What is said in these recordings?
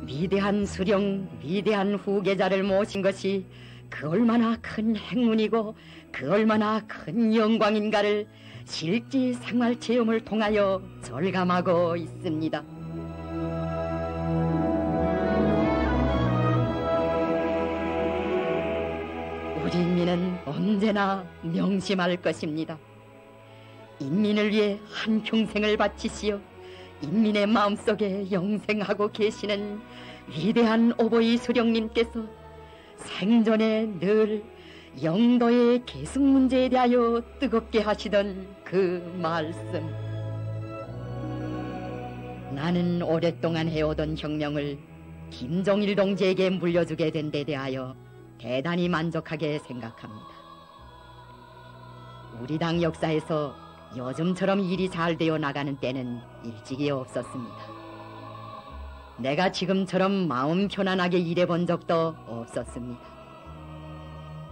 위대한 수령, 위대한 후계자를 모신 것이 그 얼마나 큰 행운이고 그 얼마나 큰 영광인가를 실제 생활 체험을 통하여 절감하고 있습니다. 우리 인민은 언제나 명심할 것입니다. 인민을 위해 한평생을 바치시어 인민의 마음속에 영생하고 계시는 위대한 오보이 수령님께서 생전에 늘 영도의 계승 문제에 대하여 뜨겁게 하시던 그 말씀. 나는 오랫동안 해오던 혁명을 김정일 동지에게 물려주게 된 데 대하여 대단히 만족하게 생각합니다. 우리 당 역사에서 요즘처럼 일이 잘 되어 나가는 때는 일찍이 없었습니다. 내가 지금처럼 마음 편안하게 일해본 적도 없었습니다.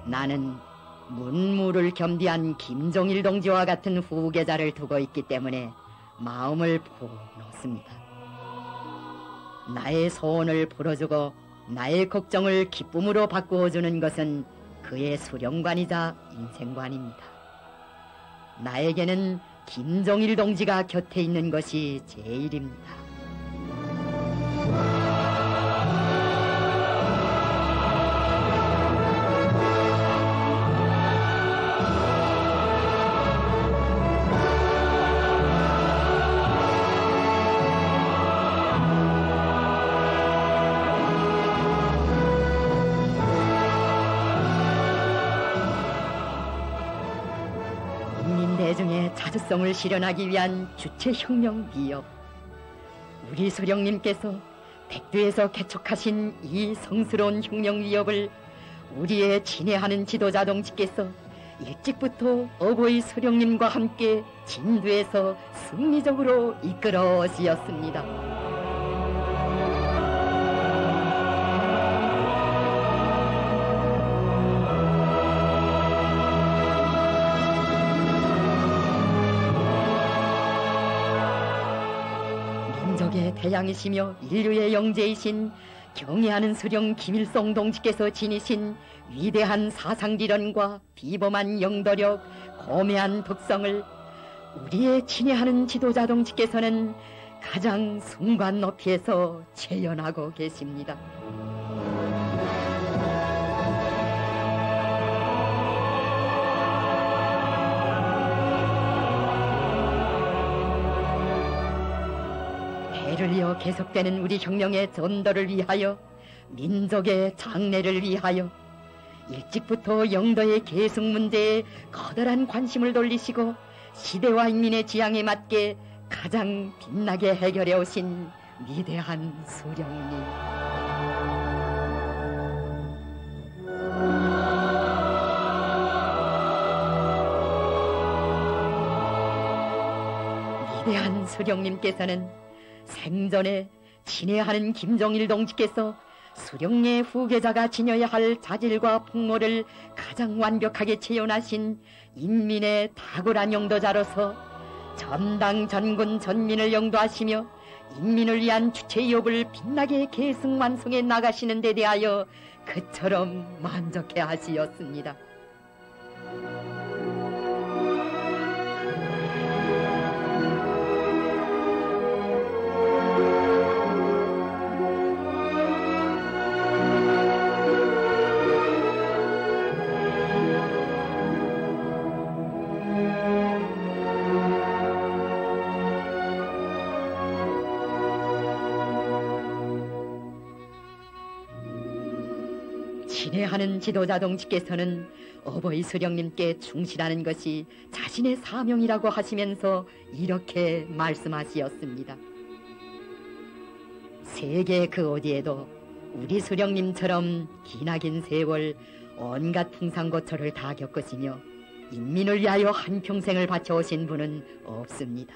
나는 문무를 겸비한 김정일 동지와 같은 후계자를 두고 있기 때문에 마음을 푹 놓습니다. 나의 소원을 풀어주고 나의 걱정을 기쁨으로 바꾸어주는 것은 그의 수령관이자 인생관입니다. 나에게는 김정일 동지가 곁에 있는 것이 제일입니다. 대중의 자주성을 실현하기 위한 주체혁명 위협. 우리 수령님께서 백두에서 개척하신 이 성스러운 혁명 위협을 우리의 친애하는 지도자 동지께서 일찍부터 어버이 수령님과 함께 진두에서 승리적으로 이끌어 오시었습니다. 민족의 태양이시며 인류의 영재이신 경애하는 수령 김일성 동지께서 지니신 위대한 사상지련과 비범한 영도력, 고매한 덕성을 우리의 친애하는 지도자 동지께서는 가장 숭고한 높이에서 재현하고 계십니다. 해를 이어 계속되는 우리 혁명의 전도를 위하여, 민족의 장래를 위하여 일찍부터 영도의 계승 문제에 커다란 관심을 돌리시고 시대와 인민의 지향에 맞게 가장 빛나게 해결해 오신 위대한 수령님. 위대한 수령님께서는 생전에 친애하는 김정일 동지께서 수령의 후계자가 지녀야 할 자질과 풍모를 가장 완벽하게 재현하신 인민의 탁월한 영도자로서 전당 전군 전민을 영도하시며 인민을 위한 주체의욕을 빛나게 계승 완성해 나가시는 데 대하여 그처럼 만족해 하시었습니다. 친애하는 지도자 동지께서는 어버이 수령님께 충실하는 것이 자신의 사명이라고 하시면서 이렇게 말씀하시었습니다. 세계 그 어디에도 우리 수령님처럼 기나긴 세월 온갖 풍상고초를 다 겪으시며 인민을 위하여 한평생을 바쳐오신 분은 없습니다.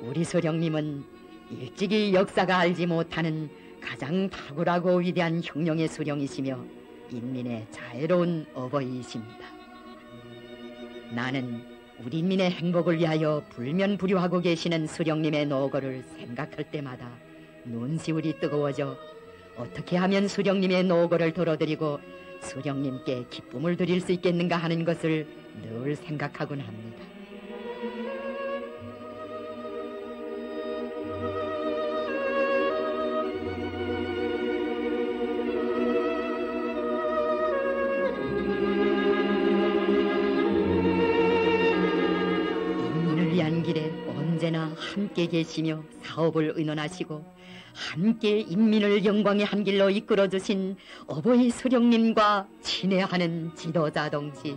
우리 수령님은 일찍이 역사가 알지 못하는 가장 탁월하고 위대한 혁명의 수령이시며 인민의 자애로운 어버이이십니다. 나는 우리 인민의 행복을 위하여 불면불유하고 계시는 수령님의 노고를 생각할 때마다 눈시울이 뜨거워져 어떻게 하면 수령님의 노고를 덜어드리고 수령님께 기쁨을 드릴 수 있겠는가 하는 것을 늘 생각하곤 합니다. 인민을 위한 길에 언제나 함께 계시며 사업을 의논하시고 함께 인민을 영광의 한 길로 이끌어주신 어버이 수령님과 친애하는 지도자 동지.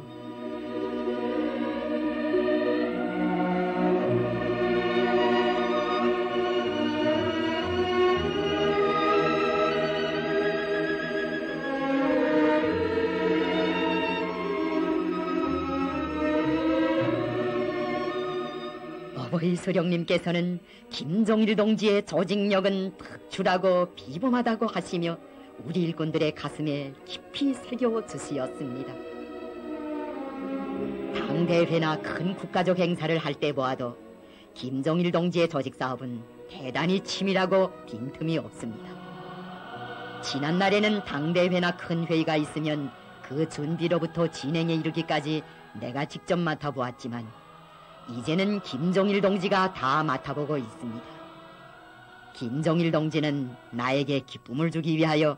어버이 수령님께서는 김종일 동지의 조직력은 특출하고 비범하다고 하시며 우리 일꾼들의 가슴에 깊이 새겨주시었습니다. 당대회나 큰 국가적 행사를 할 때 보아도 김종일 동지의 조직사업은 대단히 치밀하고 빈틈이 없습니다. 지난날에는 당대회나 큰 회의가 있으면 그 준비로부터 진행에 이르기까지 내가 직접 맡아보았지만 이제는 김종일 동지가 다 맡아보고 있습니다. 김종일 동지는 나에게 기쁨을 주기 위하여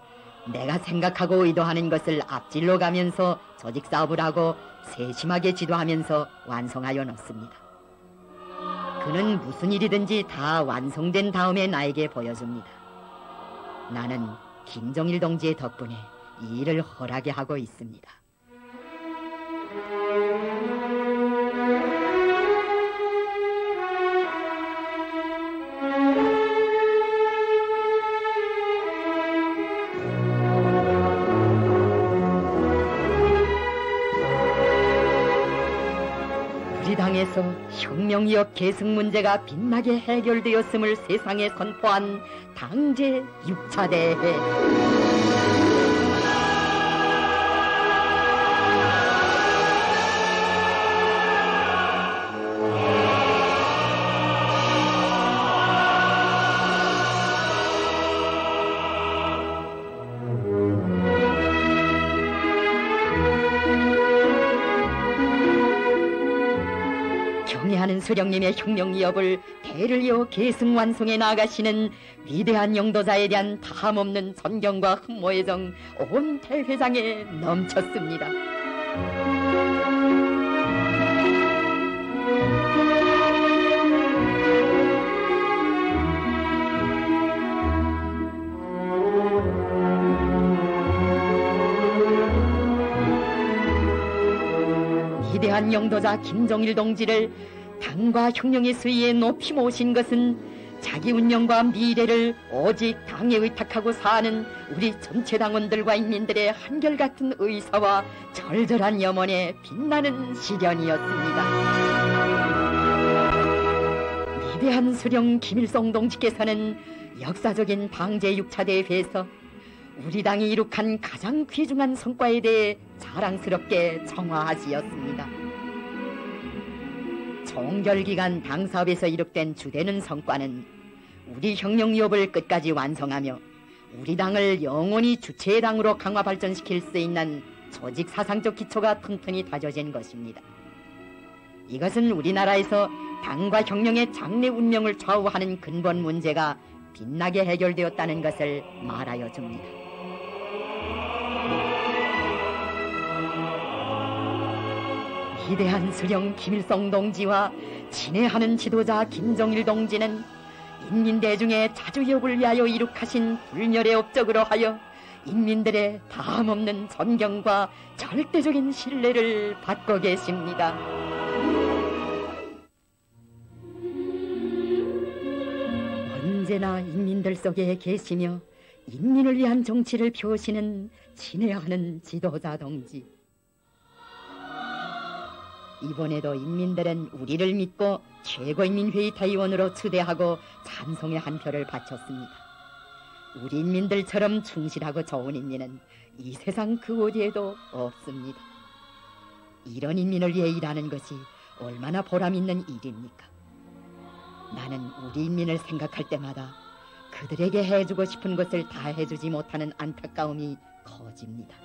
내가 생각하고 의도하는 것을 앞질러 가면서 조직사업을 하고 세심하게 지도하면서 완성하여 놓습니다. 그는 무슨 일이든지 다 완성된 다음에 나에게 보여줍니다. 나는 김종일 동지의 덕분에 이 일을 허락에 하고 있습니다. 우리 당에서 혁명이업 계승 문제가 빛나게 해결되었음을 세상에 선포한 당제 6차 대회. 경애하는 수령님의 혁명이업을 대를 이어 계승 완성해 나아가시는 위대한 영도자에 대한 다함없는 존경과 흠모의 정 온 대회장에 넘쳤습니다. 위대한 영도자 김종일 동지를 당과 혁명의 수위에 높이 모신 것은 자기 운명과 미래를 오직 당에 의탁하고 사는 우리 전체 당원들과 인민들의 한결같은 의사와 절절한 염원에 빛나는 시련이었습니다. 위대한 수령 김일성 동지께서는 역사적인 당제 6차 대회에서 우리 당이 이룩한 가장 귀중한 성과에 대해 자랑스럽게 정화하시었습니다. 총결기간 당사업에서 이룩된 주되는 성과는 우리 혁명위업을 끝까지 완성하며 우리 당을 영원히 주체의 당으로 강화 발전시킬 수 있는 조직 사상적 기초가 튼튼히 다져진 것입니다. 이것은 우리나라에서 당과 혁명의 장래 운명을 좌우하는 근본 문제가 빛나게 해결되었다는 것을 말하여 줍니다. 위대한 수령 김일성 동지와 친애하는 지도자 김종일 동지는 인민대중의 자주역을 위하여 이룩하신 불멸의 업적으로 하여 인민들의 다함없는 존경과 절대적인 신뢰를 받고 계십니다. 언제나 인민들 속에 계시며 인민을 위한 정치를 펴시는 친애하는 지도자 동지. 이번에도 인민들은 우리를 믿고 최고인민회의 대의원으로 추대하고 찬송의 한 표를 바쳤습니다. 우리 인민들처럼 충실하고 좋은 인민은 이 세상 그 어디에도 없습니다. 이런 인민을 위해 일하는 것이 얼마나 보람 있는 일입니까? 나는 우리 인민을 생각할 때마다 그들에게 해주고 싶은 것을 다 해주지 못하는 안타까움이 커집니다.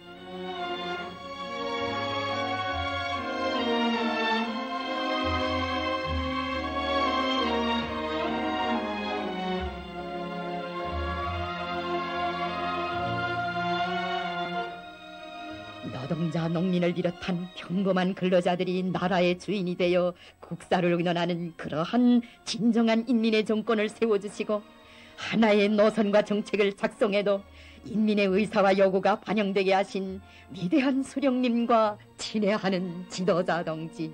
노동자, 농민을 비롯한 평범한 근로자들이 나라의 주인이 되어 국사를 의논하는 그러한 진정한 인민의 정권을 세워주시고 하나의 노선과 정책을 작성해도 인민의 의사와 요구가 반영되게 하신 위대한 수령님과 친애하는 지도자 동지.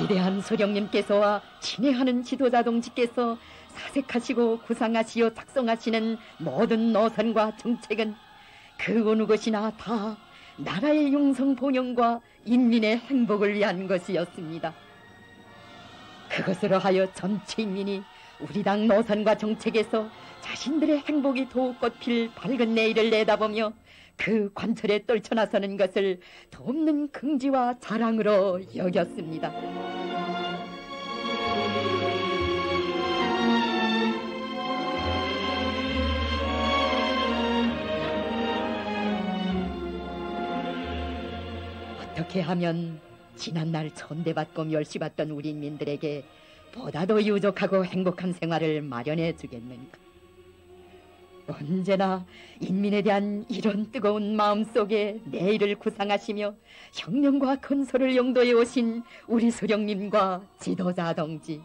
위대한 소령님께서와 친애하는 지도자 동지께서 사색하시고 구상하시어 작성하시는 모든 노선과 정책은 그 어느 것이나 다 나라의 용성 번영과 인민의 행복을 위한 것이었습니다. 그것으로 하여 전체 인민이 우리 당 노선과 정책에서 자신들의 행복이 더욱 꽃필 밝은 내일을 내다보며 그 관철에 떨쳐나서는 것을 돕는 긍지와 자랑으로 여겼습니다. 어떻게 하면 지난날 천대받고 멸시받던 우리 인민들에게 보다도 유족하고 행복한 생활을 마련해 주겠는가? 언제나 인민에 대한 이런 뜨거운 마음속에 내일을 구상하시며 혁명과 건설을 영도해 오신 우리 수령님과 지도자 동지,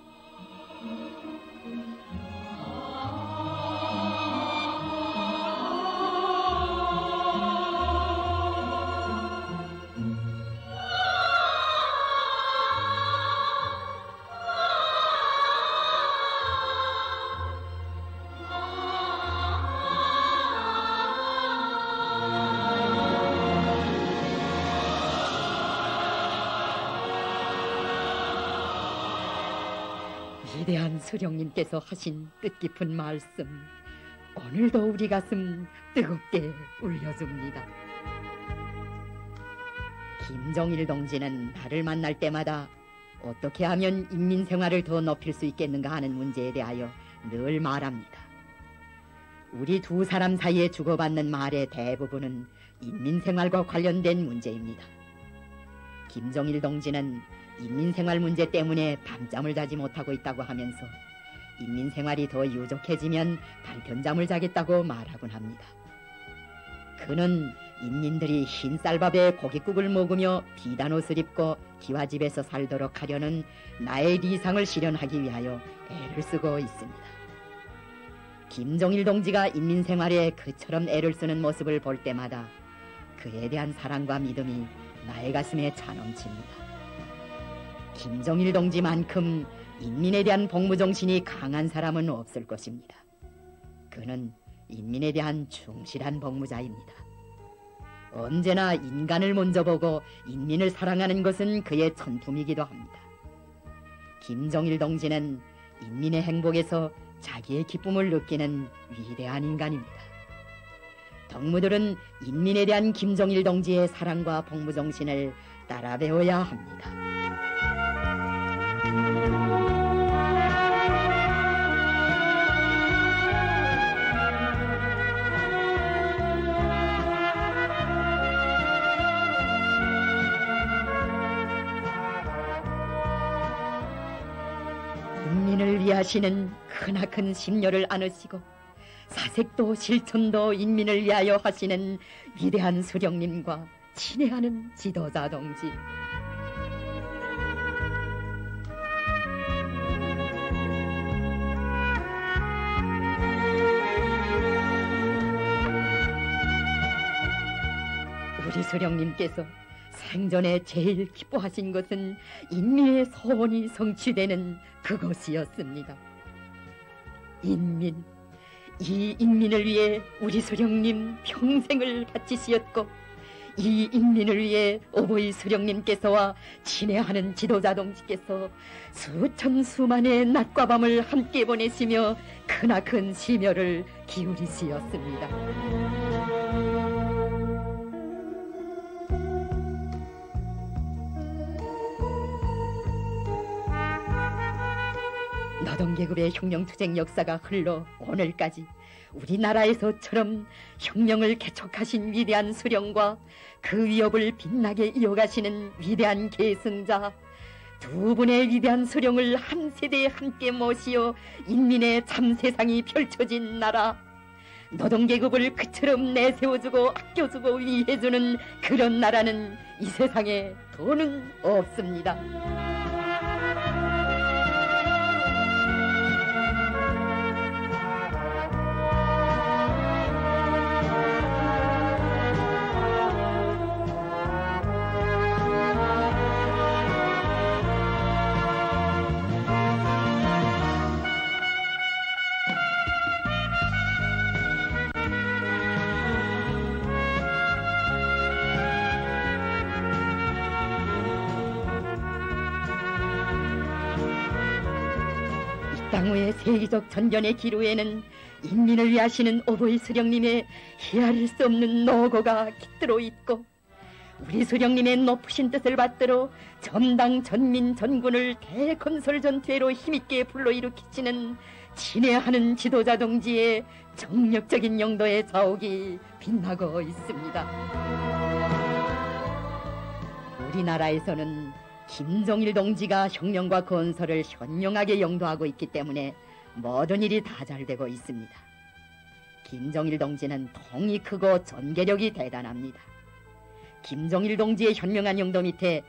위대한 수령님께서 하신 뜻깊은 말씀, 오늘도 우리 가슴 뜨겁게 울려줍니다. 김정일 동지는 나를 만날 때마다 어떻게 하면 인민생활을 더 높일 수 있겠는가 하는 문제에 대하여 늘 말합니다. 우리 두 사람 사이에 주고받는 말의 대부분은 인민생활과 관련된 문제입니다. 김정일 동지는 인민생활 문제 때문에 밤잠을 자지 못하고 있다고 하면서 인민생활이 더 유족해지면 달편잠을 자겠다고 말하곤 합니다. 그는 인민들이 흰 쌀밥에 고깃국을 먹으며 비단 옷을 입고 기와집에서 살도록 하려는 나의理想을 실현하기 위하여 애를 쓰고 있습니다. 김정일 동지가 인민생활에 그처럼 애를 쓰는 모습을 볼 때마다 그에 대한 사랑과 믿음이 나의 가슴에 차넘칩니다. 김정일 동지만큼 인민에 대한 복무정신이 강한 사람은 없을 것입니다. 그는 인민에 대한 충실한 복무자입니다. 언제나 인간을 먼저 보고 인민을 사랑하는 것은 그의 천품이기도 합니다. 김정일 동지는 인민의 행복에서 자기의 기쁨을 느끼는 위대한 인간입니다. 덕무들은 인민에 대한 김정일 동지의 사랑과 복무정신을 따라 배워야 합니다. 인민을 위하시는 크나큰 심려를 안으시고 사색도 실천도 인민을 위하여 하시는 위대한 수령님과 친애하는 지도자 동지, 우리 수령님께서 생전에 제일 기뻐하신 것은 인민의 소원이 성취되는 그것이었습니다. 이 인민을 위해 우리 수령님 평생을 바치시었고, 이 인민을 위해 오보이 수령님께서와 친애하는 지도자 동지께서 수천 수만의 낮과 밤을 함께 보내시며 크나큰 심혈을 기울이시었습니다. 노동계급의 혁명투쟁 역사가 흘러 오늘까지 우리나라에서처럼 혁명을 개척하신 위대한 수령과 그 위협을 빛나게 이어가시는 위대한 계승자, 두 분의 위대한 수령을 한 세대에 함께 모시어 인민의 참 세상이 펼쳐진 나라, 노동계급을 그처럼 내세워주고 아껴주고 위해주는 그런 나라는 이 세상에 더는 없습니다. 당후의 세계적 전전의 기로에는 인민을 위하시는 오보이 수령님의 헤아릴 수 없는 노고가 깃들어 있고, 우리 수령님의 높으신 뜻을 받들어 전당 전민 전군을 대건설 전투회로 힘있게 불러일으키시는 친애하는 지도자 동지의 정력적인 용도의 자옥이 빛나고 있습니다. 우리나라에서는 김정일 동지가 혁명과 건설을 현명하게 영도하고 있기 때문에 모든 일이 다 잘 되고 있습니다. 김정일 동지는 통이 크고 전개력이 대단합니다. 김정일 동지의 현명한 영도 밑에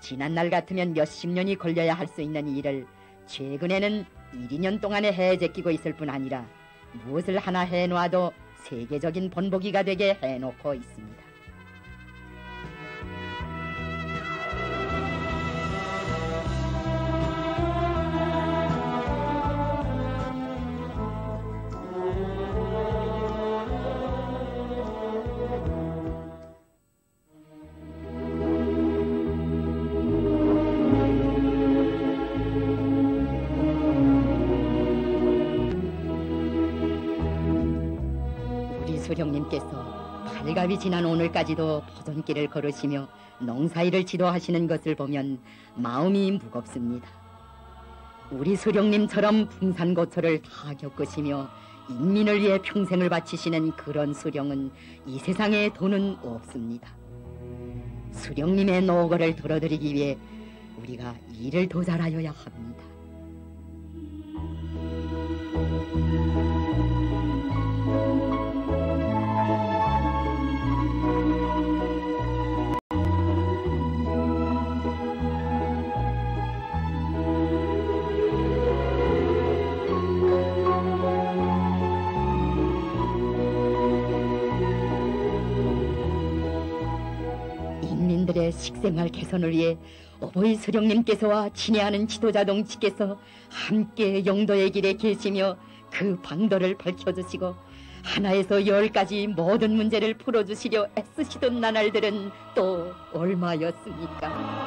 지난날 같으면 몇십 년이 걸려야 할 수 있는 일을 최근에는 1, 2년 동안에 해제끼고 있을 뿐 아니라 무엇을 하나 해놓아도 세계적인 본보기가 되게 해놓고 있습니다. 수령님께서 팔갑이 지난 오늘까지도 보존길을 걸으시며 농사일을 지도하시는 것을 보면 마음이 무겁습니다. 우리 수령님처럼 풍산고초를 다 겪으시며 인민을 위해 평생을 바치시는 그런 수령은 이 세상에 도는 없습니다. 수령님의 노고를 들어드리기 위해 우리가 일을 더 잘하여야 합니다. 인민들의 식생활 개선을 위해 오보이 수령님께서와 친애하는 지도자 동지께서 함께 영도의 길에 계시며 그 방도를 밝혀주시고 하나에서 10까지 모든 문제를 풀어주시려 애쓰시던 나날들은 또 얼마였습니까?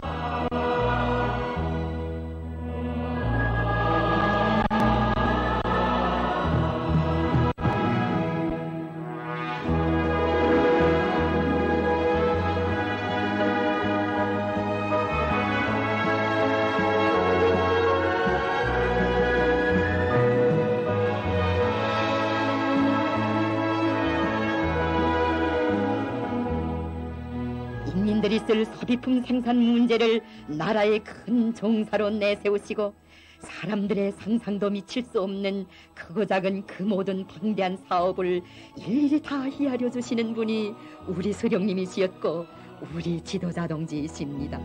인민들이 쓸 소비품 생산 문제를 나라의 큰 정사로 내세우시고 사람들의 상상도 미칠 수 없는 크고 작은 그 모든 방대한 사업을 일일이 다 헤아려 주시는 분이 우리 수령님이시었고 우리 지도자 동지이십니다.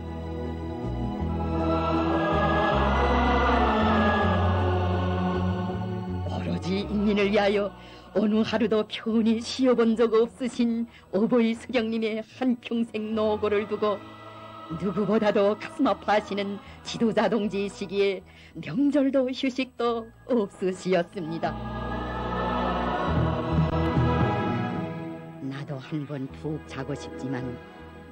오로지 인민을 위하여 어느 하루도 편히 쉬어본 적 없으신 오보이 수령님의 한평생 노고를 두고 누구보다도 가슴 아파하시는 지도자 동지이시기에 명절도 휴식도 없으시었습니다. 나도 한 번 푹 자고 싶지만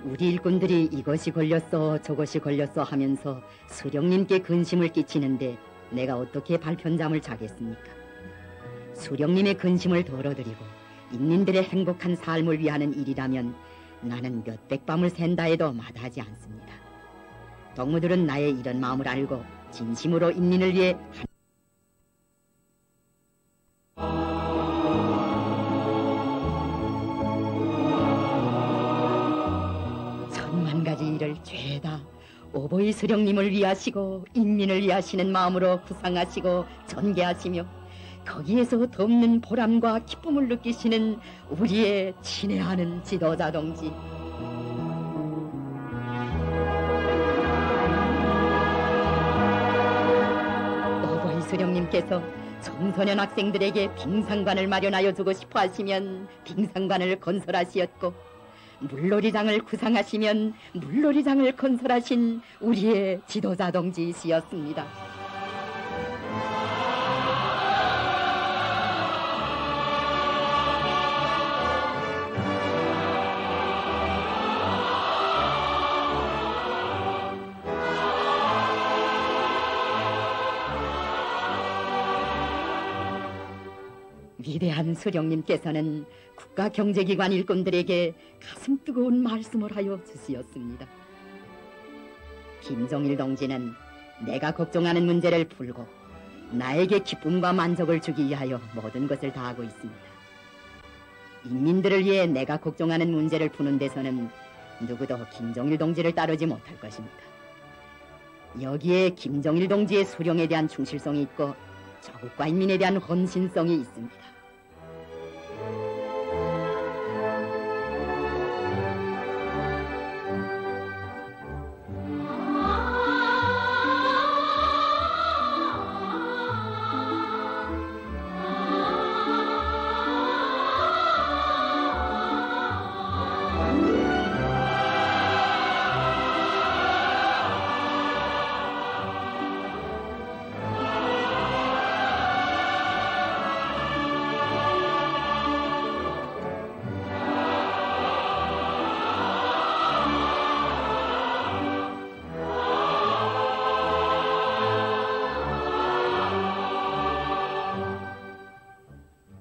우리 일꾼들이 이것이 걸렸어 저것이 걸렸어 하면서 수령님께 근심을 끼치는데 내가 어떻게 발편잠을 자겠습니까? 수령님의 근심을 덜어드리고 인민들의 행복한 삶을 위하는 일이라면 나는 몇백 밤을 샌다 해도 마다하지 않습니다. 덕무들은 나의 이런 마음을 알고 진심으로 인민을 위해 천만 가지 일을 죄다 오보이 수령님을 위하시고 인민을 위하시는 마음으로 구상하시고 전개하시며 거기에서 덮는 보람과 기쁨을 느끼시는 우리의 친애하는 지도자 동지. 오보이 수령님께서 청소년 학생들에게 빙상관을 마련하여 주고 싶어 하시면 빙상관을 건설하시었고 물놀이장을 구상하시면 물놀이장을 건설하신 우리의 지도자 동지이시였습니다. 위대한 수령님께서는 국가경제기관 일꾼들에게 가슴 뜨거운 말씀을 하여 주시었습니다. 김종일 동지는 내가 걱정하는 문제를 풀고 나에게 기쁨과 만족을 주기 위하여 모든 것을 다하고 있습니다. 인민들을 위해 내가 걱정하는 문제를 푸는 데서는 누구도 김종일 동지를 따르지 못할 것입니다. 여기에 김종일 동지의 수령에 대한 충실성이 있고 조국과 인민에 대한 헌신성이 있습니다.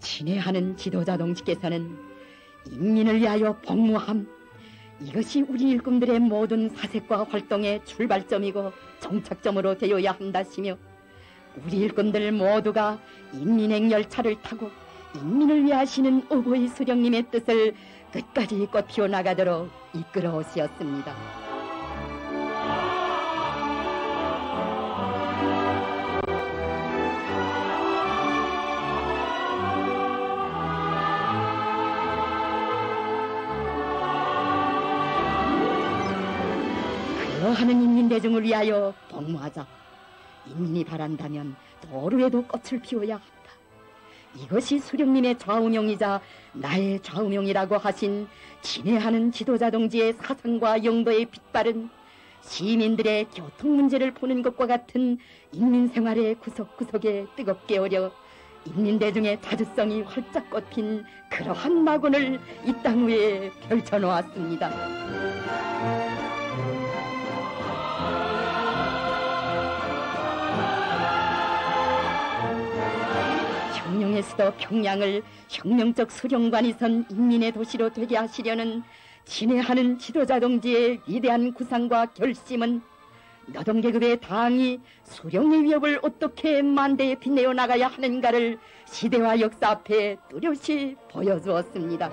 친애하는 지도자 동지께서는 인민을 위하여 복무함, 이것이 우리 일꾼들의 모든 사색과 활동의 출발점이고 정착점으로 되어야 한다시며 우리 일꾼들 모두가 인민행 열차를 타고 인민을 위하시는 오보이 수령님의 뜻을 끝까지 꽃피워 나가도록 이끌어 오시었습니다. 하는 인민대중을 위하여 복무하자. 인민이 바란다면 도루에도 꽃을 피워야 한다. 이것이 수령님의 좌우명이자 나의 좌우명이라고 하신 친애하는 지도자 동지의 사상과 영도에 빛바른 시민들의 교통 문제를 보는 것과 같은 인민생활의 구석구석에 뜨겁게 어려 인민대중의 자주성이 활짝 꽃핀 그러한 낙원을 이 땅 위에 펼쳐놓았습니다. 혁명의 수도 평양을 혁명적 수령관이 선 인민의 도시로 되게 하시려는 친애하는 지도자 동지의 위대한 구상과 결심은 노동계급의 당이 수령의 위협을 어떻게 만대에 빛내어 나가야 하는가를 시대와 역사 앞에 뚜렷이 보여주었습니다.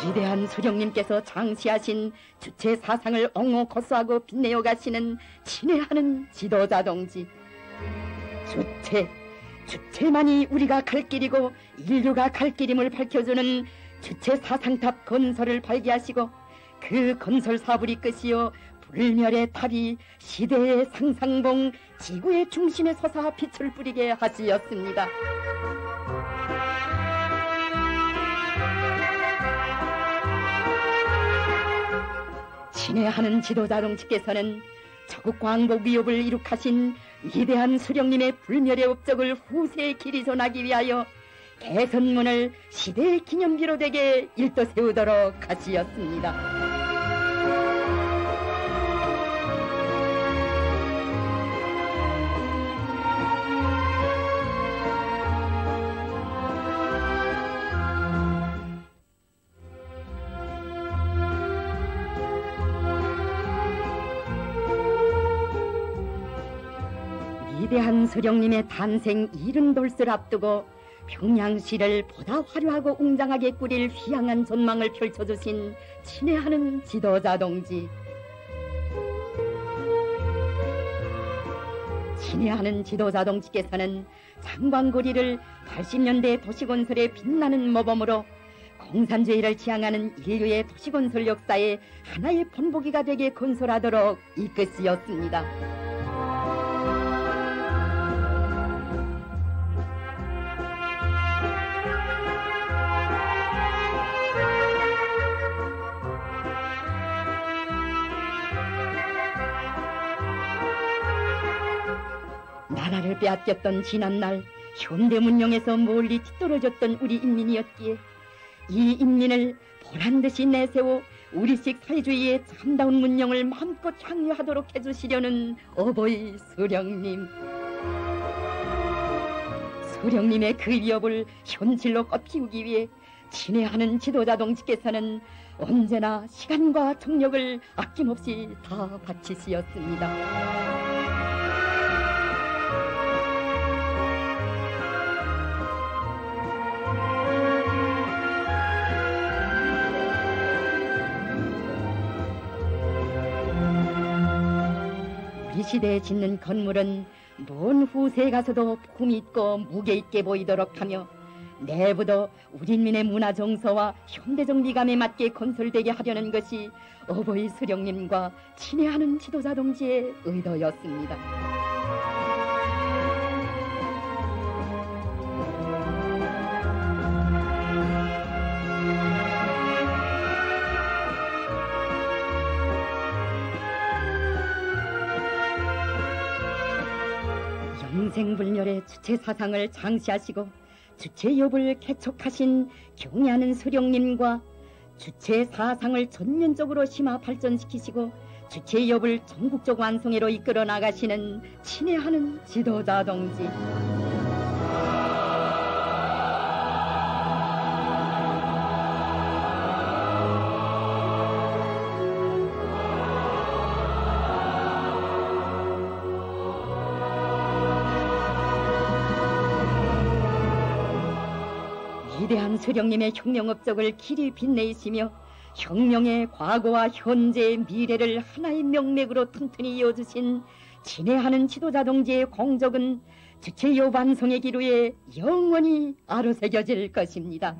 위대한 수령님께서 창시하신 주체 사상을 옹호 고수하고 빛내어 가시는 친애하는 지도자 동지. 주체만이 우리가 갈 길이고 인류가 갈 길임을 밝혀주는 주체 사상탑 건설을 발기하시고 그 건설 사업을 이끄시어 불멸의 탑이 시대의 상상봉 지구의 중심에 서사 빛을 뿌리게 하시었습니다. 친애하는 지도자동지께서는 저국 광복 위협을 이룩하신 위대한 수령님의 불멸의 업적을 후세에 길이 전하기 위하여 개선문을 시대의 기념비로 되게 일떠 세우도록 하시었습니다. 위대한 수령님의 탄생 70돌을 앞두고 평양시를 보다 화려하고 웅장하게 꾸릴 휘황한 전망을 펼쳐주신 친애하는 지도자 동지. 친애하는 지도자 동지께서는 장광고리를 80년대 도시건설의 빛나는 모범으로 공산주의를 지향하는 인류의 도시건설 역사에 하나의 본보기가 되게 건설하도록 이끄시었습니다. 나라를 빼앗겼던 지난날 현대문명에서 멀리 뒤떨어졌던 우리 인민이었기에 이 인민을 보란듯이 내세워 우리식 사회주의의 참다운 문명을 마음껏 향유하도록 해주시려는 어버이 수령님. 수령님의 그 위협을 현실로 꽃피우기 위해 친애하는 지도자 동지께서는 언제나 시간과 정력을 아낌없이 다 바치시었습니다. 이 시대에 짓는 건물은 먼 후세에 가서도 품이 있고 무게 있게 보이도록 하며 내부도 우리민의 문화 정서와 현대적 미감에 맞게 건설되게 하려는 것이 어버이 수령님과 친애하는 지도자 동지의 의도였습니다. 영생불멸의 주체 사상을 장시하시고 주체협을 개척하신 경애하는 수령님과 주체 사상을 전면적으로 심화 발전시키시고 주체협을 전국적 완성회로 이끌어 나가시는 친애하는 지도자 동지. 위대한 수령님의 혁명 업적을 길이 빛내시며 혁명의 과거와 현재, 미래를 하나의 명맥으로 튼튼히 이어주신 친애하는 지도자 동지의 공적은 주체요 완성의 기로에 영원히 아로새겨질 것입니다.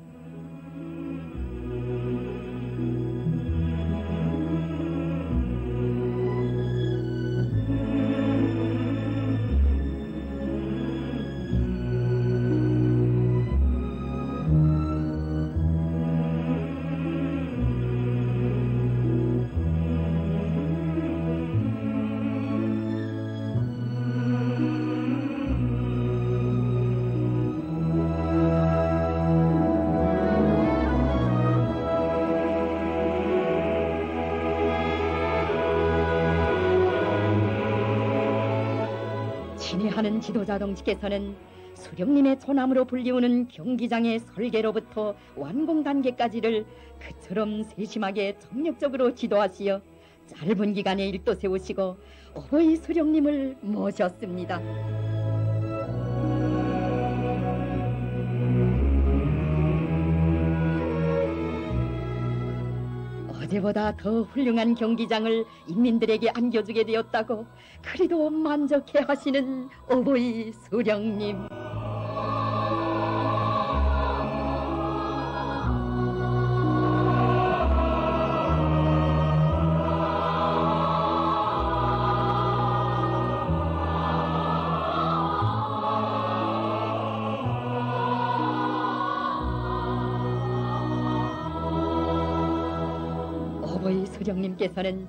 친애하는 지도자 동지께서는 수령님의 초남으로 불리우는 경기장의 설계로부터 완공 단계까지를 그처럼 세심하게 정력적으로 지도하시어 짧은 기간에 일도 세우시고 어버이 수령님을 모셨습니다. 어제보다 더 훌륭한 경기장을 인민들에게 안겨주게 되었다고 그리도 만족해 하시는 어버이 수령님. 어버이 수령님께서는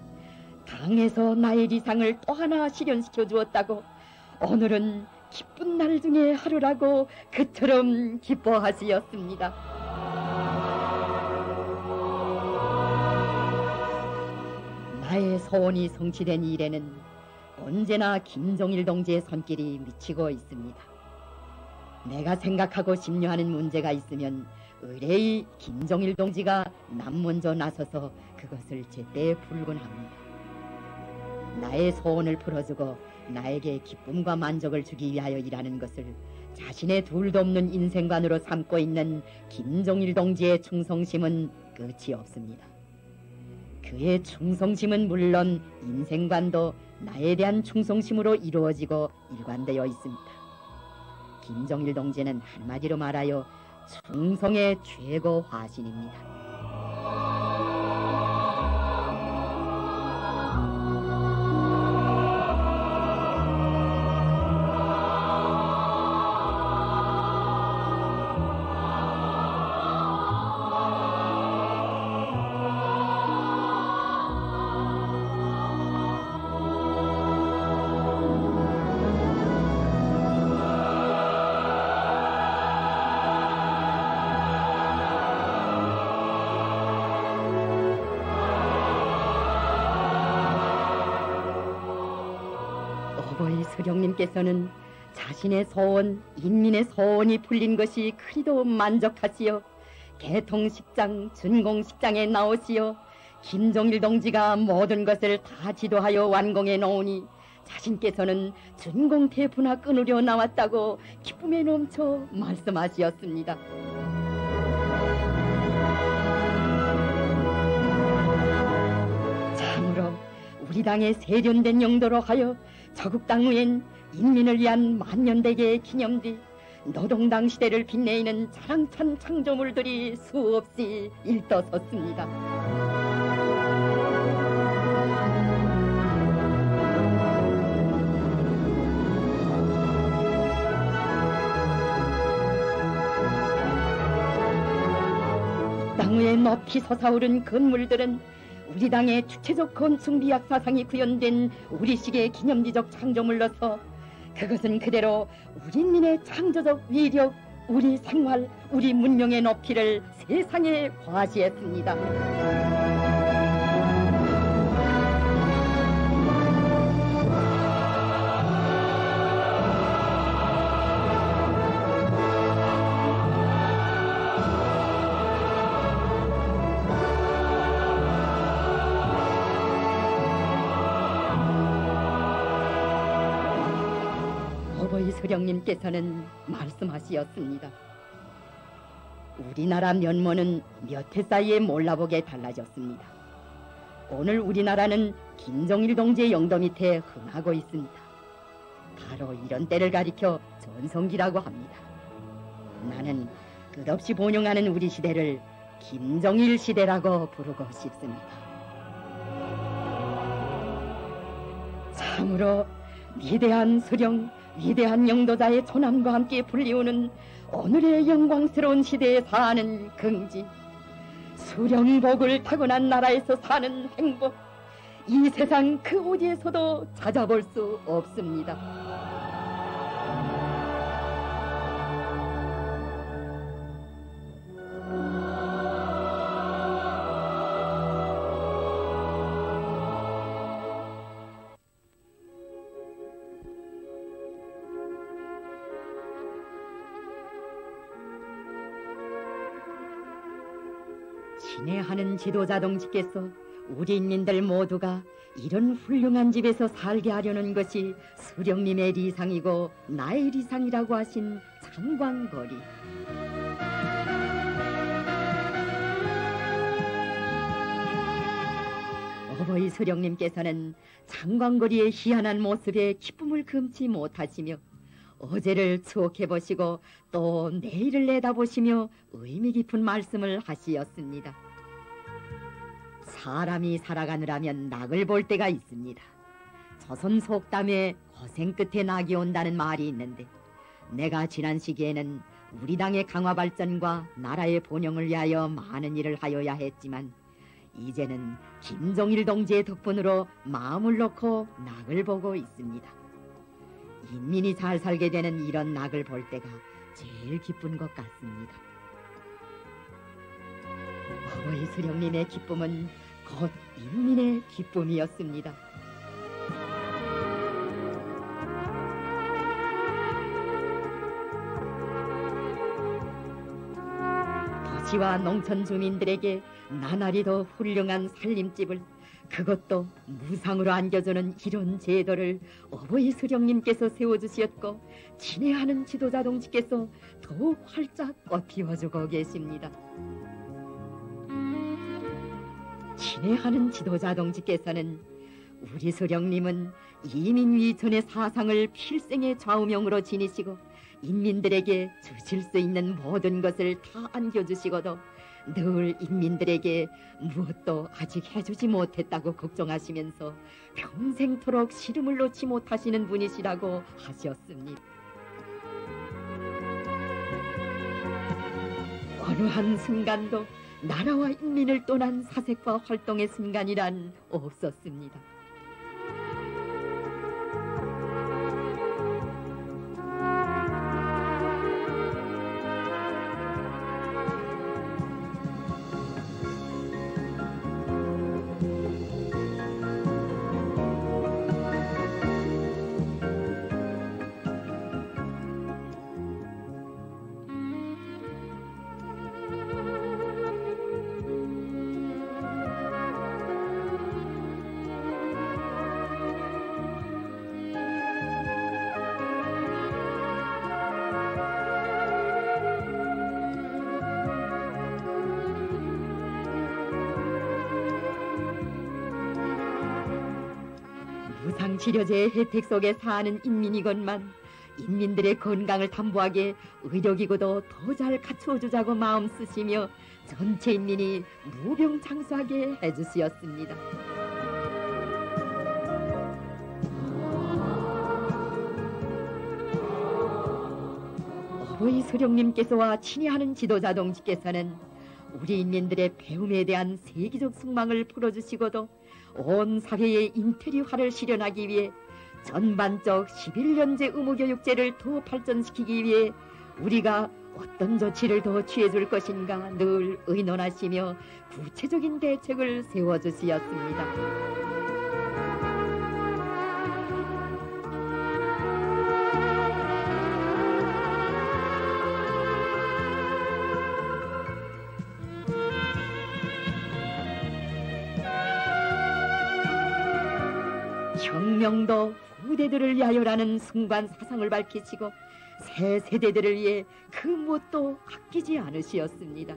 당에서 나의 리상을 또 하나 실현시켜 주었다고 오늘은 기쁜 날 중에 하루라고 그처럼 기뻐하시었습니다. 나의 소원이 성취된 일에는 언제나 김종일 동지의 손길이 미치고 있습니다. 내가 생각하고 심려하는 문제가 있으면 의뢰의 김종일 동지가 남 먼저 나서서 그것을 제때 풀곤 합니다. 나의 소원을 풀어주고 나에게 기쁨과 만족을 주기 위하여 일하는 것을 자신의 둘도 없는 인생관으로 삼고 있는 김종일 동지의 충성심은 끝이 없습니다. 그의 충성심은 물론 인생관도 나에 대한 충성심으로 이루어지고 일관되어 있습니다. 김종일 동지는 한마디로 말하여 충성의 최고 화신입니다. 수령님께서는 자신의 소원, 인민의 소원이 풀린 것이 그리도 만족하시어 개통식장, 준공식장에 나오시어 김종일 동지가 모든 것을 다 지도하여 완공해 놓으니 자신께서는 준공태부나 끊으려 나왔다고 기쁨에 넘쳐 말씀하시었습니다. 참으로 우리 당의 세련된 용도로 하여 저국당 후엔 인민을 위한 만년대계의 기념비, 노동당 시대를 빛내는 자랑찬 창조물들이 수없이 일떠섰습니다. 땅 위에 높이 솟아오른 건물들은 우리 당의 주체적 건축미학 사상이 구현된 우리식의 기념비적 창조물로서 그것은 그대로 우리민의 창조적 위력, 우리 생활, 우리 문명의 높이를 세상에 과시했습니다. 수령님께서는 말씀하시었습니다. 우리나라 면모는 몇 해 사이에 몰라보게 달라졌습니다. 오늘 우리나라는 김종일 동지의 영도 밑에 흥하고 있습니다. 바로 이런 때를 가리켜 전성기라고 합니다. 나는 끝없이 번영하는 우리 시대를 김종일 시대라고 부르고 싶습니다. 참으로 위대한 수령, 위대한 영도자의 초남과 함께 불리우는 오늘의 영광스러운 시대에 사는 긍지, 수령복을 타고난 나라에서 사는 행복, 이 세상 그 어디에서도 찾아볼 수 없습니다. 친애하는 지도자 동지께서 우리 인민들 모두가 이런 훌륭한 집에서 살게 하려는 것이 수령님의 리상이고 나의 리상이라고 하신 창광거리. 어버이 수령님께서는 창광거리의 희한한 모습에 기쁨을 금치 못하시며 어제를 추억해보시고 또 내일을 내다보시며 의미 깊은 말씀을 하시었습니다. 사람이 살아가느라면 낙을 볼 때가 있습니다. 조선 속담에 고생 끝에 낙이 온다는 말이 있는데 내가 지난 시기에는 우리 당의 강화 발전과 나라의 번영을 위하여 많은 일을 하여야 했지만 이제는 김종일 동지의 덕분으로 마음을 놓고 낙을 보고 있습니다. 인민이 잘 살게 되는 이런 낙을 볼 때가 제일 기쁜 것 같습니다. 어버이 수령님의 기쁨은 곧 인민의 기쁨이었습니다. 도시와 농촌 주민들에게 나날이 더 훌륭한 살림집을, 그것도 무상으로 안겨주는 이런 제도를 어버이 수령님께서 세워주셨고, 친애하는 지도자 동지께서 더욱 활짝 꽃피워주고 계십니다. 친애하는 지도자 동지께서는 우리 수령님은 이민위 전의 사상을 필생의 좌우명으로 지니시고 인민들에게 주실 수 있는 모든 것을 다 안겨주시고도 늘 인민들에게 무엇도 아직 해주지 못했다고 걱정하시면서 평생토록 시름을 놓지 못하시는 분이시라고 하셨습니다. 어느 한 순간도 나라와 인민을 떠난 사색과 활동의 순간이란 없었습니다. 무상치료제의 혜택 속에 사는 인민이건만 인민들의 건강을 담보하게 의료기구도 더 잘 갖추어주자고 마음 쓰시며 전체 인민이 무병장수하게 해주시었습니다. 어버이 수령님께서와 친애하는 지도자 동지께서는 우리 인민들의 배움에 대한 세계적 숙망을 풀어주시고도 온 사회의 인테리화를 실현하기 위해 전반적 11년제 의무교육제를 더 발전시키기 위해 우리가 어떤 조치를 더 취해줄 것인가 늘 의논하시며 구체적인 대책을 세워주시었습니다. 혁명도 후대들을 위하여라는 순간 사상을 밝히시고 새 세대들을 위해 그 무엇도 아끼지 않으시었습니다.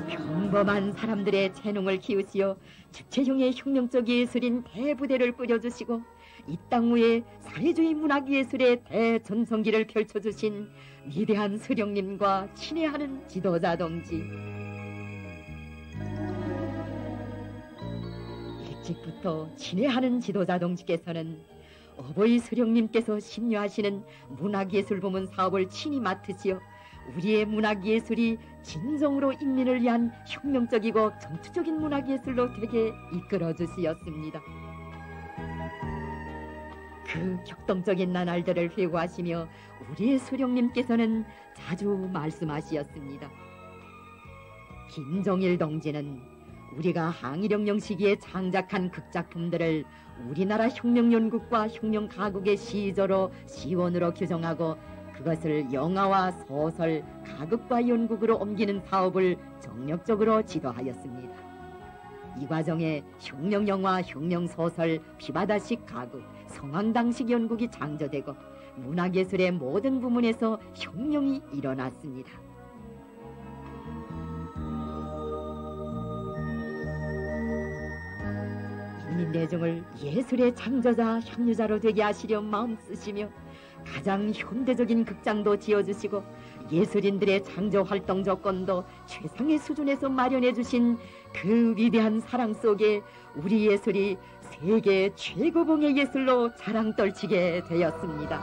평범한 사람들의 재능을 키우시어 주체형의 혁명적 예술인 대부대를 꾸려주시고 이 땅 위에 사회주의 문학예술의 대전성기를 펼쳐주신 위대한 수령님과 친애하는 지도자 동지, 일찍부터 친애하는 지도자 동지께서는 어버이 수령님께서 심려하시는 문학예술 부문 사업을 친히 맡으시어 우리의 문학예술이 진정으로 인민을 위한 혁명적이고 정치적인 문학예술로 되게 이끌어주시었습니다. 그 격동적인 나날들을 회고하시며 우리의 수령님께서는 자주 말씀하시었습니다. 김종일 동지는 우리가 항일혁명 시기에 창작한 극작품들을 우리나라 혁명연극과 혁명가곡의 시조로 시원으로 규정하고 그것을 영화와 소설, 가극과 연극으로 옮기는 사업을 정력적으로 지도하였습니다. 이 과정에 혁명영화, 혁명소설, 피바다식 가극, 성황당식 연극이 창조되고 문학예술의 모든 부문에서 혁명이 일어났습니다. 시민 대중을 예술의 창조자, 향유자로 되게 하시려 마음 쓰시며 가장 현대적인 극장도 지어주시고 예술인들의 창조 활동 조건도 최상의 수준에서 마련해 주신 그 위대한 사랑 속에 우리 예술이 세계 최고봉의 예술로 자랑 떨치게 되었습니다.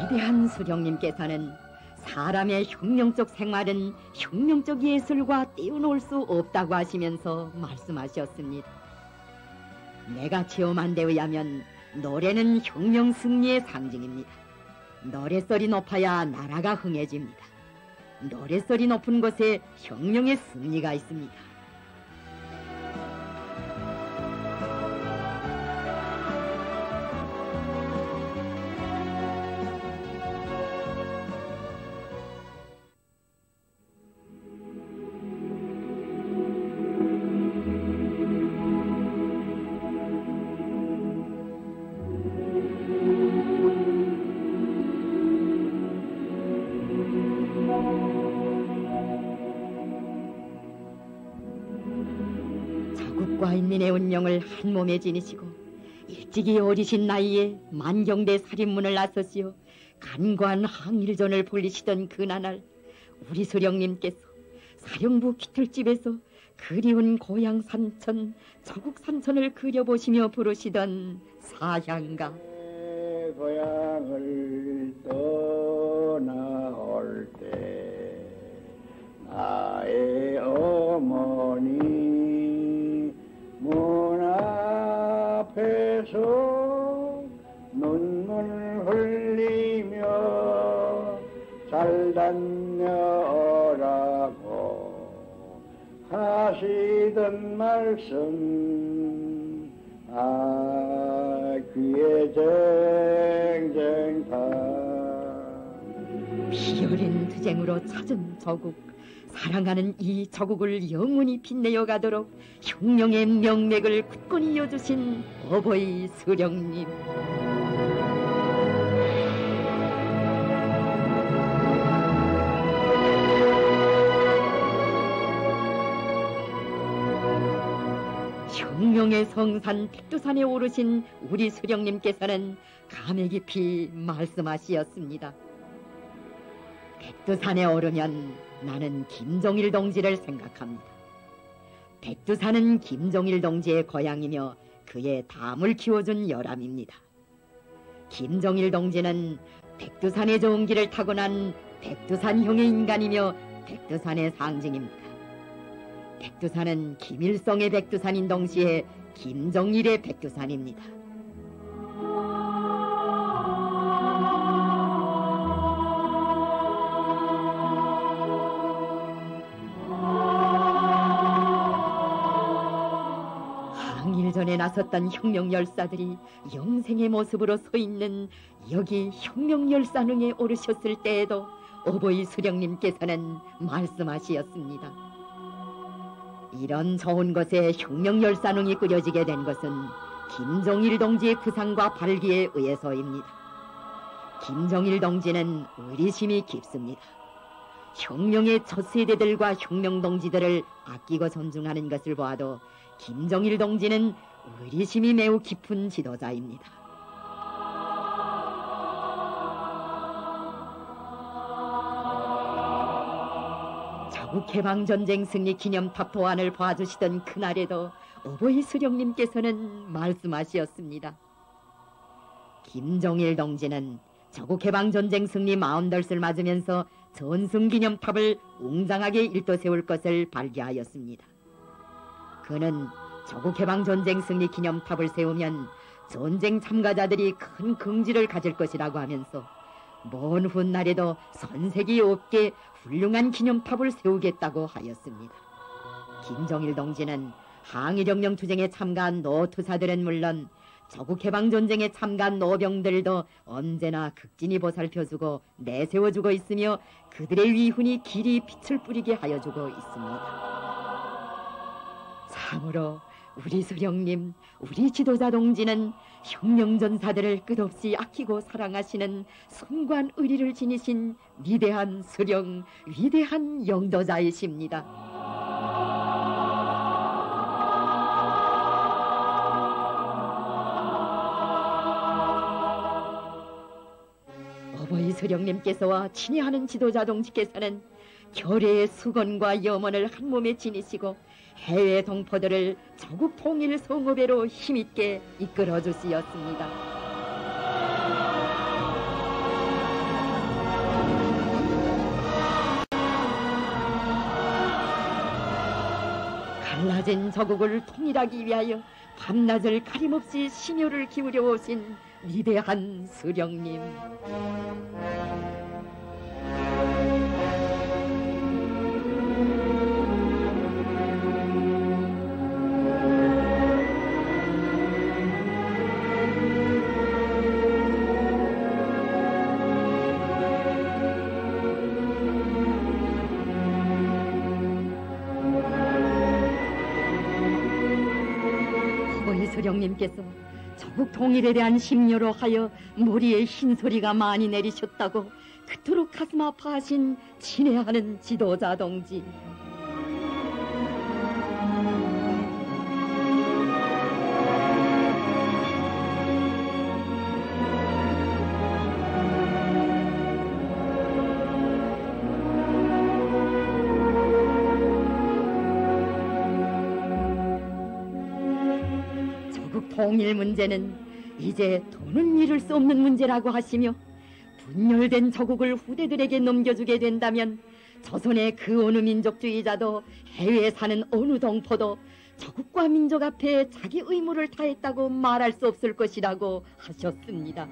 위대한 수령님께서는 사람의 혁명적 생활은 혁명적 예술과 떼어놓을 수 없다고 하시면서 말씀하셨습니다. 내가 체험한 데 의하면 노래는 혁명 승리의 상징입니다. 노랫소리 높아야 나라가 흥해집니다. 노랫소리 높은 곳에 혁명의 승리가 있습니다. 자국과 인민의 운명을 한 몸에 지니시고 일찍이 어리신 나이에 만경대 살인문을 나서시어 간과한 항일전을 벌리시던 그나날 우리 수령님께서 사령부 기틀집에서 그리운 고향 산천, 저국 산천을 그려보시며 부르시던 사향가. 고향을 떠나올 때 나의 어머니 문 앞에서 눈물 흘리며 잘 다녀오라고 하시던 말씀 귀에 쟁쟁타. 피 어린 투쟁으로 찾은 저국, 사랑하는 이 저국을 영원히 빛내어 가도록 혁명의 명맥을 굳건히 이어주신 어버이 수령님. 혁명의 성산 백두산에 오르신 우리 수령님께서는 감회 깊이 말씀하시었습니다. 백두산에 오르면 나는 김종일 동지를 생각합니다. 백두산은 김종일 동지의 고향이며 그의 담을 키워준 열암입니다. 김종일 동지는 백두산의 좋은 길을 타고난 백두산형의 인간이며 백두산의 상징입니다. 백두산은 김일성의 백두산인 동시에 김종일의 백두산입니다. 항일전에 나섰던 혁명열사들이 영생의 모습으로 서 있는 여기 혁명열산릉에 오르셨을 때에도 어버이 수령님께서는 말씀하시었습니다. 이런 좋은 곳에 혁명열산릉이 끓여지게 된 것은 김종일 동지의 구상과 발기에 의해서입니다. 김종일 동지는 의리심이 깊습니다. 혁명의 첫 세대들과 혁명동지들을 아끼고 존중하는 것을 보아도 김종일 동지는 의리심이 매우 깊은 지도자입니다. 자국해방전쟁 승리 기념탑 도안을 봐주시던 그날에도 어버이 수령님께서는 말씀하시었습니다. 김종일 동지는 자국해방전쟁 승리 40덜을 맞으면서 전승기념탑을 웅장하게 일도 세울 것을 발기하였습니다. 그는 자국해방전쟁 승리 기념탑을 세우면 전쟁 참가자들이 큰 긍지를 가질 것이라고 하면서 먼 훗날에도 손색이 없게 훌륭한 기념탑을 세우겠다고 하였습니다. 김종일 동지는 항일혁명 투쟁에 참가한 노투사들은 물론 자국해방전쟁에 참가한 노병들도 언제나 극진히 보살펴주고 내세워주고 있으며 그들의 위훈이 길이 빛을 뿌리게 하여주고 있습니다. 참으로 우리 수령님, 우리 지도자 동지는 혁명전사들을 끝없이 아끼고 사랑하시는 순관 의리를 지니신 위대한 수령, 위대한 영도자이십니다. 어버이 수령님께서와 친애하는 지도자 동지께서는 결의의 수건과 염원을 한 몸에 지니시고 해외 동포들을 조국 통일 성업회로 힘있게 이끌어 주시었습니다. 갈라진 조국을 통일하기 위하여 밤낮을 가림없이 심혈을 기울여 오신 위대한 수령님. 수령님께서 조국 통일에 대한 심려로 하여 머리에 흰소리가 많이 내리셨다고 그토록 가슴 아파하신 친애하는 지도자 동지. 통일 문제는 이제 더는 이룰 수 없는 문제라고 하시며 분열된 조국을 후대들에게 넘겨주게 된다면 조선의 그 어느 민족주의자도 해외에 사는 어느 동포도 조국과 민족 앞에 자기 의무를 다했다고 말할 수 없을 것이라고 하셨습니다.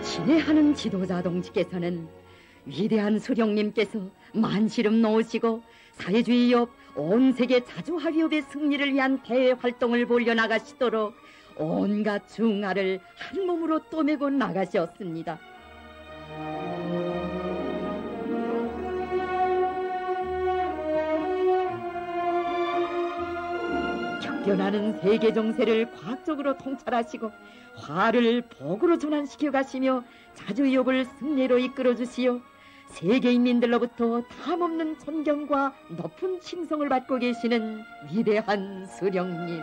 친애하는 지도자 동지께서는 위대한 수령님께서 만시름 놓으시고 사회주의 옆 온 세계 자주화기업의 승리를 위한 대외 활동을 벌려나가시도록 온갖 중화를 한 몸으로 떠매고 나가셨습니다. 격변하는 세계 정세를 과학적으로 통찰하시고 화를 복으로 전환시켜 가시며 자주유업을 승리로 이끌어 주시어 세계 인민들로부터 탐없는 존경과 높은 칭송을 받고 계시는 위대한 수령님.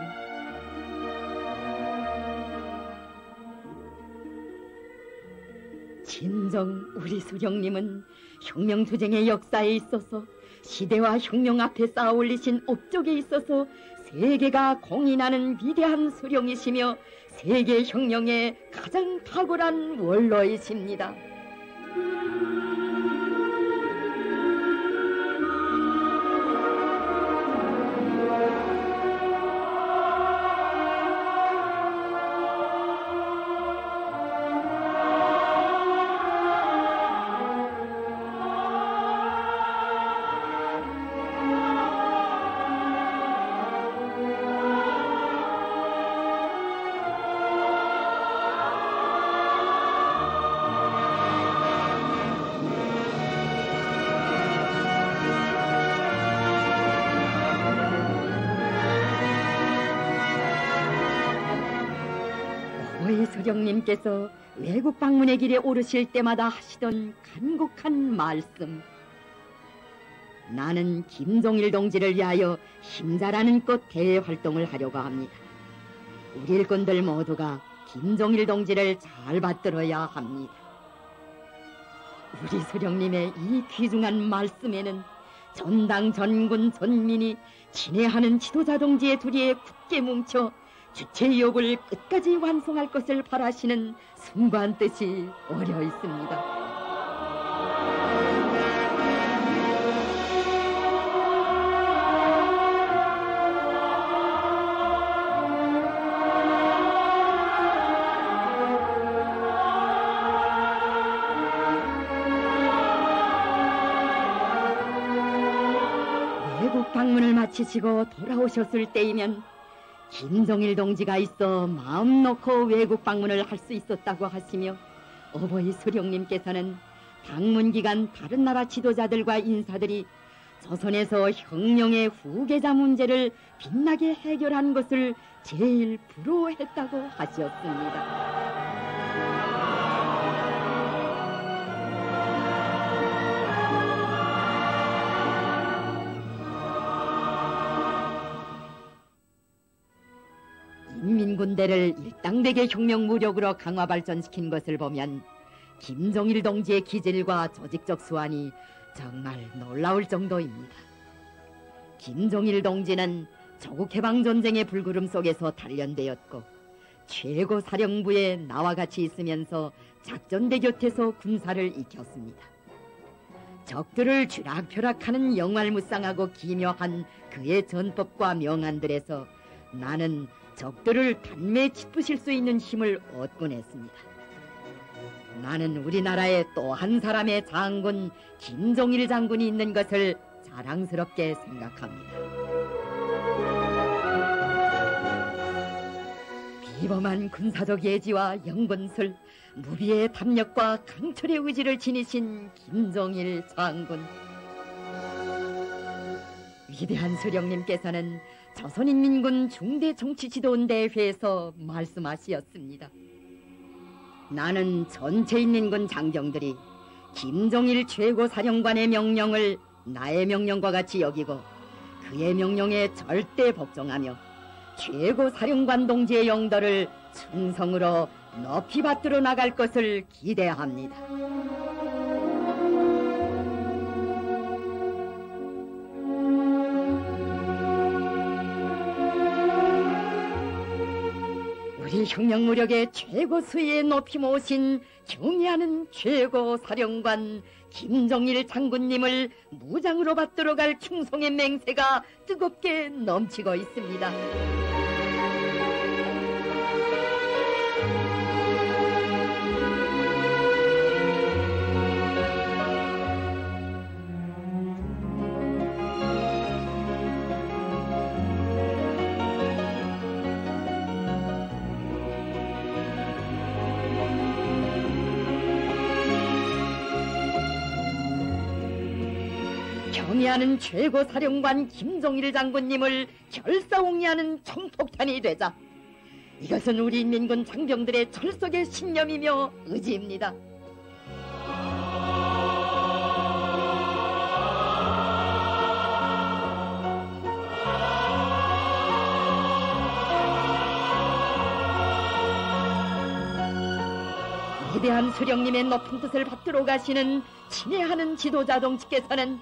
진정 우리 수령님은 혁명투쟁의 역사에 있어서 시대와 혁명 앞에 쌓아 올리신 업적에 있어서 세계가 공인하는 위대한 수령이시며 세계 혁명의 가장 탁월한 원로이십니다. 수령님께서 외국 방문의 길에 오르실 때마다 하시던 간곡한 말씀. 나는 김종일 동지를 위하여 힘자라는 꽃 대외 활동을 하려고 합니다. 우리 일꾼들 모두가 김종일 동지를 잘 받들어야 합니다. 우리 수령님의 이 귀중한 말씀에는 전당 전군 전민이 친애하는 지도자 동지의 둘이에 굳게 뭉쳐 주체의욕을 끝까지 완성할 것을 바라시는 순간 뜻이 어려 있습니다. 외국 방문을 마치시고 돌아오셨을 때이면 김정일 동지가 있어 마음 놓고 외국 방문을 할 수 있었다고 하시며, 어버이 수령님께서는 방문 기간 다른 나라 지도자들과 인사들이 조선에서 혁명의 후계자 문제를 빛나게 해결한 것을 제일 부러워했다고 하셨습니다. 인민군대를 일당백의 혁명 무력으로 강화 발전시킨 것을 보면 김정일 동지의 기질과 조직적 수완이 정말 놀라울 정도입니다. 김정일 동지는 조국 해방전쟁의 불구름 속에서 단련되었고, 최고 사령부에 나와 같이 있으면서 작전대 곁에서 군사를 익혔습니다. 적들을 쥐락펴락하는 영활무쌍하고 기묘한 그의 전법과 명안들에서 나는 적들을 단매에 짚으실 수 있는 힘을 얻곤 했습니다. 나는 우리나라에 또 한 사람의 장군 김정일 장군이 있는 것을 자랑스럽게 생각합니다. 비범한 군사적 예지와 영건술, 무비의 탐력과 강철의 의지를 지니신 김정일 장군. 위대한 수령님께서는 조선인민군 중대 정치지도원대회에서 말씀하시었습니다. 나는 전체 인민군 장병들이 김정일 최고사령관의 명령을 나의 명령과 같이 여기고 그의 명령에 절대 복종하며 최고사령관 동지의 영도를 충성으로 높이 받들어 나갈 것을 기대합니다. 우리 혁명 무력의 최고 수위에 높이 모신 경애하는 최고 사령관 김정일 장군님을 무장으로 받들어 갈 충성의 맹세가 뜨겁게 넘치고 있습니다. 경애하는 최고 사령관 김정일 장군님을 결사옹이하는 총폭탄이 되자, 이것은 우리 인민군 장병들의 철석의 신념이며 의지입니다. 위대한 수령님의 높은 뜻을 받들어 가시는 친애하는 지도자 동지께서는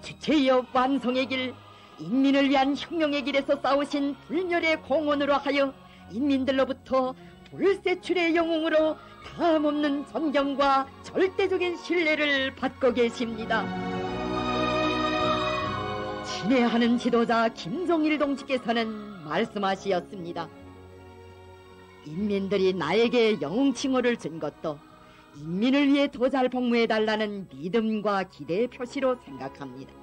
주체이어 완성의 길, 인민을 위한 혁명의 길에서 싸우신 불멸의 공헌으로 하여 인민들로부터 불세출의 영웅으로 다함없는 존경과 절대적인 신뢰를 받고 계십니다. 친애하는 지도자 김정일 동지께서는 말씀하시었습니다. 인민들이 나에게 영웅 칭호를 준 것도 인민을 위해 더 잘 복무해달라는 믿음과 기대의 표시로 생각합니다.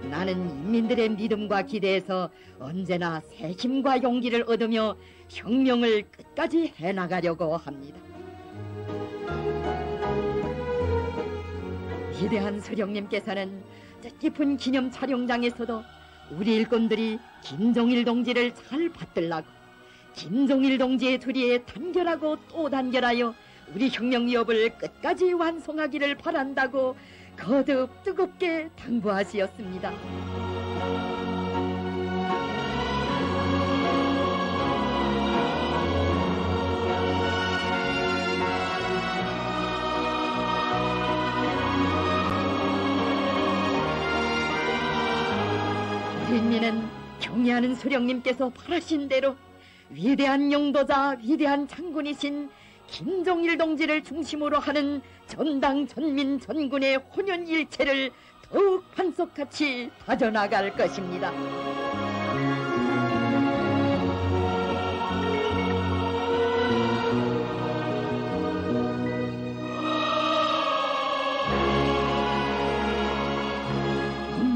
나는 인민들의 믿음과 기대에서 언제나 새 힘과 용기를 얻으며 혁명을 끝까지 해나가려고 합니다. 위대한 수령님께서는 뜻깊은 기념 촬영장에서도 우리 일꾼들이 김정일 동지를 잘 받들라고, 김정일 동지의 투리에 단결하고 또 단결하여 우리 혁명 위협을 끝까지 완성하기를 바란다고 거듭 뜨겁게 당부하시었습니다. 우리 인민은 경애하는 수령님께서 바라신 대로 위대한 영도자, 위대한 장군이신 김정일 동지를 중심으로 하는 전당 전민 전군의 혼연일체를 더욱 반석같이 다져나갈 것입니다.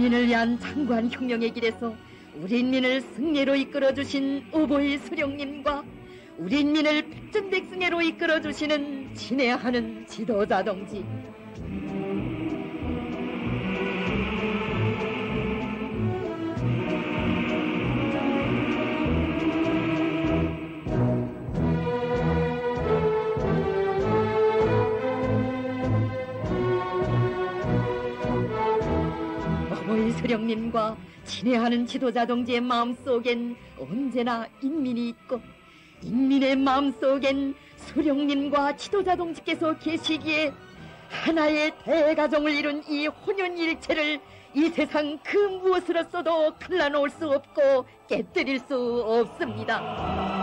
인민을 위한 장구한 혁명의 길에서 우리 인민을 승리로 이끌어주신 어버이 수령님과 우리 인민을 백전백승회로 이끌어주시는 친애하는 지도자 동지, 어버이 수령님과 친애하는 지도자 동지의 마음속엔 언제나 인민이 있고 인민의 마음속엔 수령님과 지도자 동지께서 계시기에 하나의 대가정을 이룬 이 혼연일체를 이 세상 그 무엇으로서도 갈라놓을 수 없고 깨뜨릴 수 없습니다.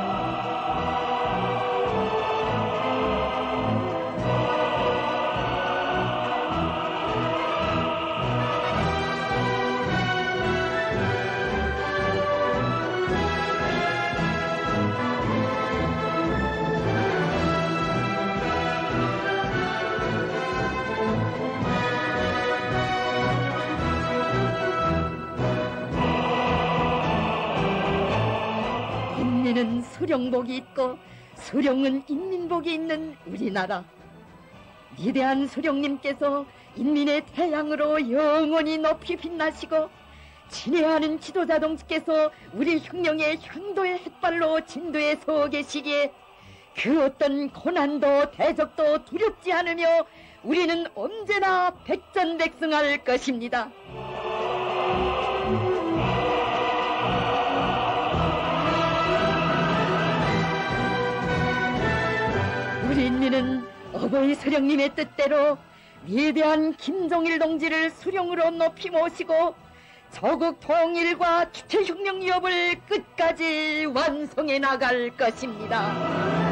인민은 수령복이 있고 수령은 인민복이 있는 우리나라. 위대한 수령님께서 인민의 태양으로 영원히 높이 빛나시고 친애하는 지도자 동지께서 우리 혁명의 향도의 햇발로 진도에 서 계시기에 그 어떤 고난도 대적도 두렵지 않으며 우리는 언제나 백전백승할 것입니다. 우리 인민은 어버이 수령님의 뜻대로 위대한 김종일 동지를 수령으로 높이 모시고 조국 통일과 주체혁명 위협을 끝까지 완성해 나갈 것입니다.